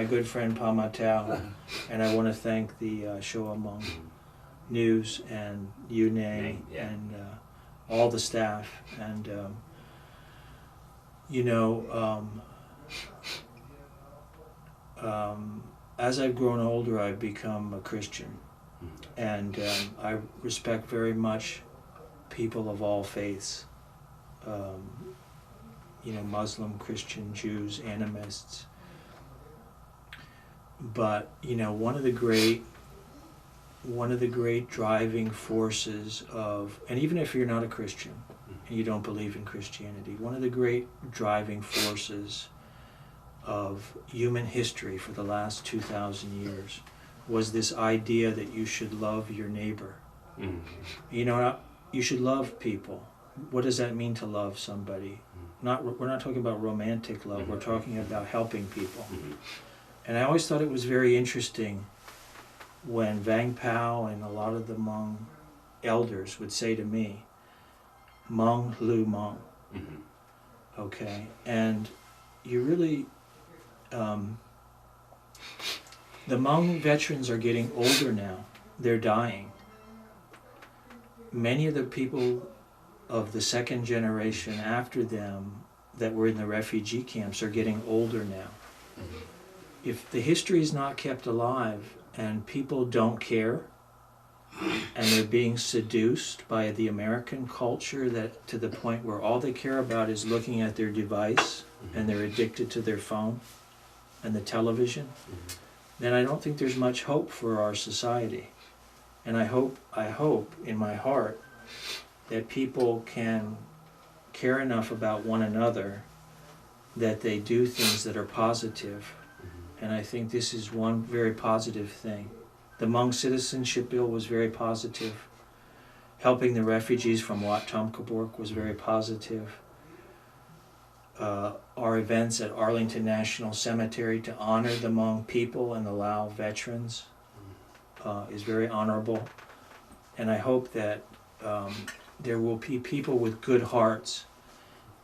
good friend Pa Matao, and I want to thank the Suab Hmong News and NENG and all the staff. And you know, as I've grown older, I've become a Christian, and I respect very much people of all faiths. You know, Muslim, Christian, Jews, animists. But you know, one of the great driving forces of, and even if you're not a Christian and you don't believe in Christianity, one of the great driving forces of human history for the last 2,000 years was this idea that you should love your neighbor. You know, you should love people. What does that mean to love somebody? We're not talking about romantic love, we're talking about helping people. And I always thought it was very interesting when Vang Pao and a lot of the Hmong elders would say to me, Hmong Lu Hmong. Okay, and you really, the Hmong veterans are getting older now. They're dying. Many of the people of the second generation after them that were in the refugee camps are getting older now. If the history is not kept alive and people don't care and they're being seduced by the American culture that to the point where all they care about is looking at their device and they're addicted to their phone and the television, then I don't think there's much hope for our society. And I hope in my heart that people can care enough about one another that they do things that are positive. And I think this is one very positive thing. The Hmong Citizenship Bill was very positive. Helping the refugees from Wat Tom Kabork was very positive. Our events at Arlington National Cemetery to honor the Hmong people and allow veterans is very honorable. And I hope that there will be people with good hearts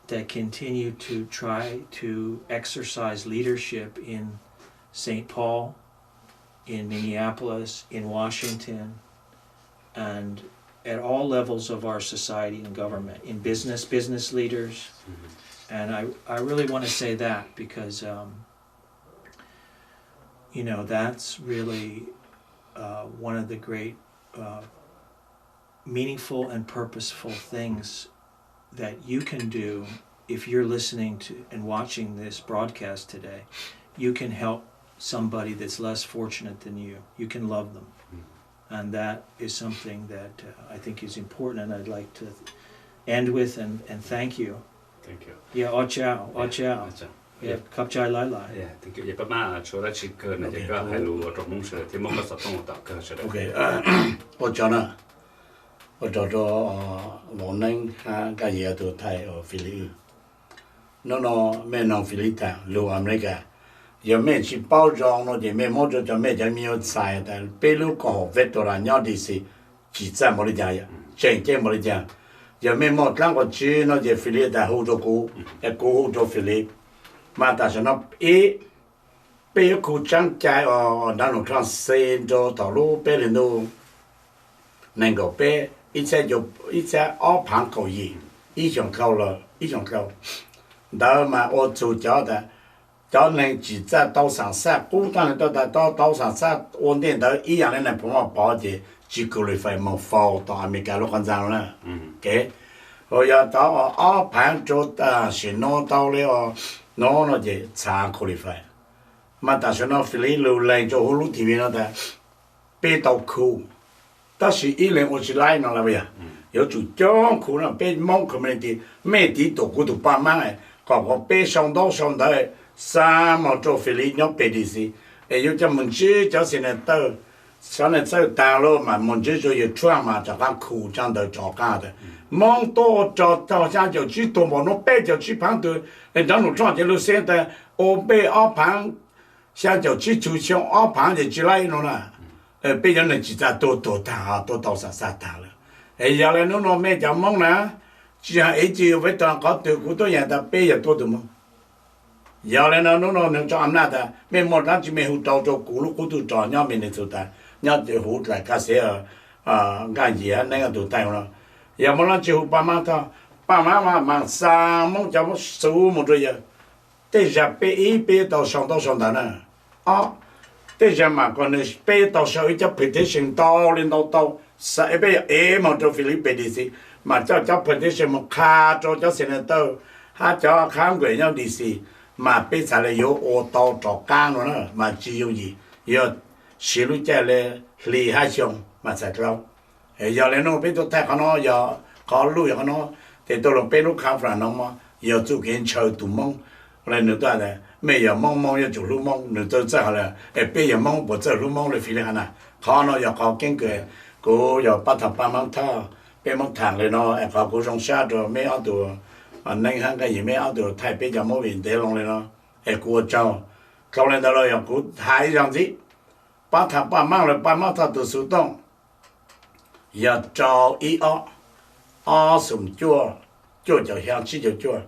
that continue to try to exercise leadership in St. Paul, in Minneapolis, in Washington, and at all levels of our society and government, in business leaders. And I really want to say that because, you know, that's really one of the great meaningful and purposeful things that you can do if you're listening to and watching this broadcast today. You can help somebody that's less fortunate than you. You can love them. And that is something that I think is important, and I'd like to end with and thank you. Thank you. Yeah, Au Chao. Yeah, Kap Chai Lai Lai. Yeah, thank you. Yeah, but ma chora chicken na je ka hello to mong se ti mong ka sa tong ta ka se. Okay, Au Chao na. Au Chao warning ha ka ye to Thai or Philippines. No, me no Philippines, lo America. 有咩去包装咯？有咩摸着就咩就没有菜，但比如讲，veto啦，鸟的是几站冇得讲呀，正经冇得讲。有咩摸两个字咯，就菲律宾好多股，一股好多菲律，嘛但是呢，比股涨价哦，那种看线着道路比人都能够比一切二盘可以，一上高了，一上高，然后嘛我做教的。 cho nên chỉ ra tàu sản xuất cũng đang tàu sản xuất ổn định đó ý rằng là bọn họ bảo gì chỉ có lấy phải một phao tàu America lúc còn giàu nữa, cái rồi giờ tàu ở盘做是弄到了弄gì trả có lấy phải, mà ta nói Philippines lưu lên cho hulu TV nó ta, bị tàu khu, đó là ý lên ở trên lại nó là vậy, có chủ张khu nó bị Hmong Community mấy tí tổ của tụ ba mang này. có bé xong đấy sa mà cho phê lý nhóc bé đi xí ấy cho mình chỉ cho xin tơ sau này sau ta luôn mà mình chỉ cho yêu chua mà cho các khu trong đời cho cả đấy mong to cho ra cho chỉ to mà nó bé cho chỉ phẳng từ để cho nó chọn cho nó xem đấy ô bé ở phẳng xa cho chỉ chú trọng ở phẳng thì chỉ lại nó là bây giờ này chỉ ra to ta to sa ta rồi ấy giờ này nó mẹ cho mong nè chỉ là ấy chỉ với toàn có từ của tôi nhà ta bây giờ tôi được mong giờ này nó cho anh ta mình một lần chỉ mình hút cho cũ lúc tôi cho nhau mình để tụi ta nhau thì hút lại cái gì cái gì á nên là tụi ta nó giờ một lần chỉ hút ba má mà sa mong cho một số một rồi giờ thế giờ bây tao xong đó nè thế giờ mà còn bây tao sau cho petition tao lên tao sẽ bây giờ mà cho Philippines đi xí mà cho petition một khá cho senator cho kháng quyền nhau đi xí mà bây giờ là有ô tô cho cá nữa mà chỉ有gì有xử lý chạy là lý hai xong mà sẽ lâu giờ này nó bây giờ thấy nó giờ có lui nó thì tôi làm bây giờ khám phá nó mà giờ chú kiến chơi tụi mong lại nữa ta là mấy giờ mong giờ chủ lúc mong nữa tôi chắc là bây giờ mong bộ giờ lúc mong là phi lý hả khó nó giờ có kinh cười cô giờ bắt thằng ba mang thao bây mong thằng này nó có cô trong xa rồi mấy ông tụi NENG hàng cái gì mấy ông tụi thay bây giờ mỗi viên để lòng này nó cô cháu câu này đó là cô thái rằng gì bắt thằng ba mang thao tụi số đông giờ cháu ý sum chua cho hàng chỉ chua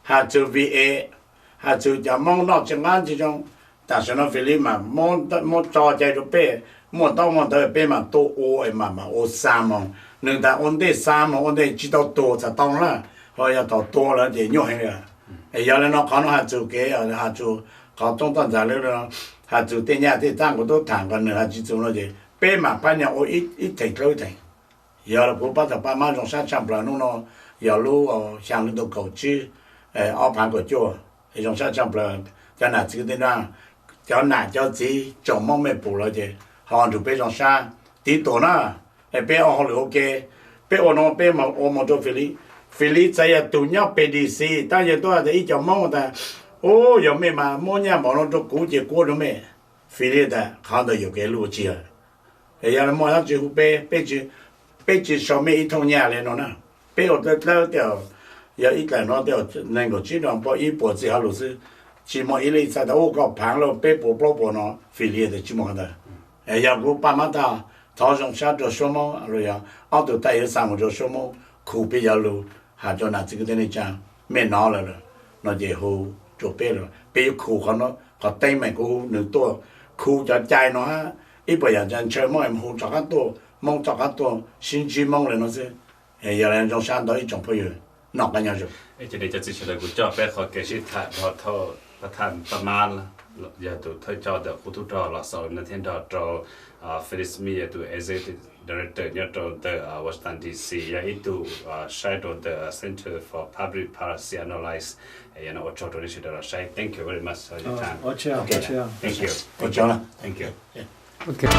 hà chữ VA hà chữ cho mong nó chẳng ăn chỉ trong ta sẽ nói về mà mong cho chạy được bé mong tới bé mà tô ô mà ô sa mong nên ta ổn định sa mong ổn định chỉ đạo tô sẽ tông là rồi ya tô tô là thì nhổ hết rồi ấy giờ nó có nó hà chữ cái hà chữ có trong toàn giải nó hà chữ tên nhà thì tăng của tôi thẳng còn nữa hà chữ nó gì bé mà ban nhà ô ít thành lâu thành giờ là cũng bắt đầu ba má trong sát chạm là nó giờ lúc sang đến đầu cầu chứ ở phản của chùa thì trong sát chạm là cho nãy chứ tên nào cho nãy cho gì trồng mong mẹ bù rồi chứ họ chụp bé trong sát tí tổ na bé họ là ok bé nó bé mà mà cho Philly chạy tụi nhau bé đi xí ta giờ tôi là ít trồng mong ta ô giờ mẹ mà mua nhà bảo nó cho cũ chỉ cũ rồi mẹ Philly ta không được有cái路去thì giờ mua nó chỉ bé chỉ sau mấy ít thông nhà lên nó nè bé ở đây theo giờ ít cái nó theo nên có chỉ làm bao ít bộ chỉ halo是chỉ mua ít lấy在我搞盘了bé bộ nó phi lý的chỉ mua的giờ我爸妈他早上下做什么rồi ya ở từ tay sang một做什么苦比较路还做那这个的那讲没拿了nó về hồ做bé rồi bé苦nó có tay mày cô nửa tua苦cho trái nó ít bây giờ chân chơi mà em hồ cho các tua mong cho các tua xin chỉ mong là nó sẽ giờ là trong sáng đó ít trong bây giờ nọ cái nhau rồi cho nênจะสิเลยกูจอบไปขอเกชิตาพอทอประธานประมาณอย่าตัวเธอจอเดคุทุจอละสอนนั่นเองจอฟิลิสมีอย่าตัว executive director อย่าตัว the Washington DC อย่าอีตัวใช้ตัว the Center for Public Policy Analysisอย่านะจอตัวนี้ชื่อเราใช้ thank you very much for your time Watch out. thank you 我讲了 thank you Okay.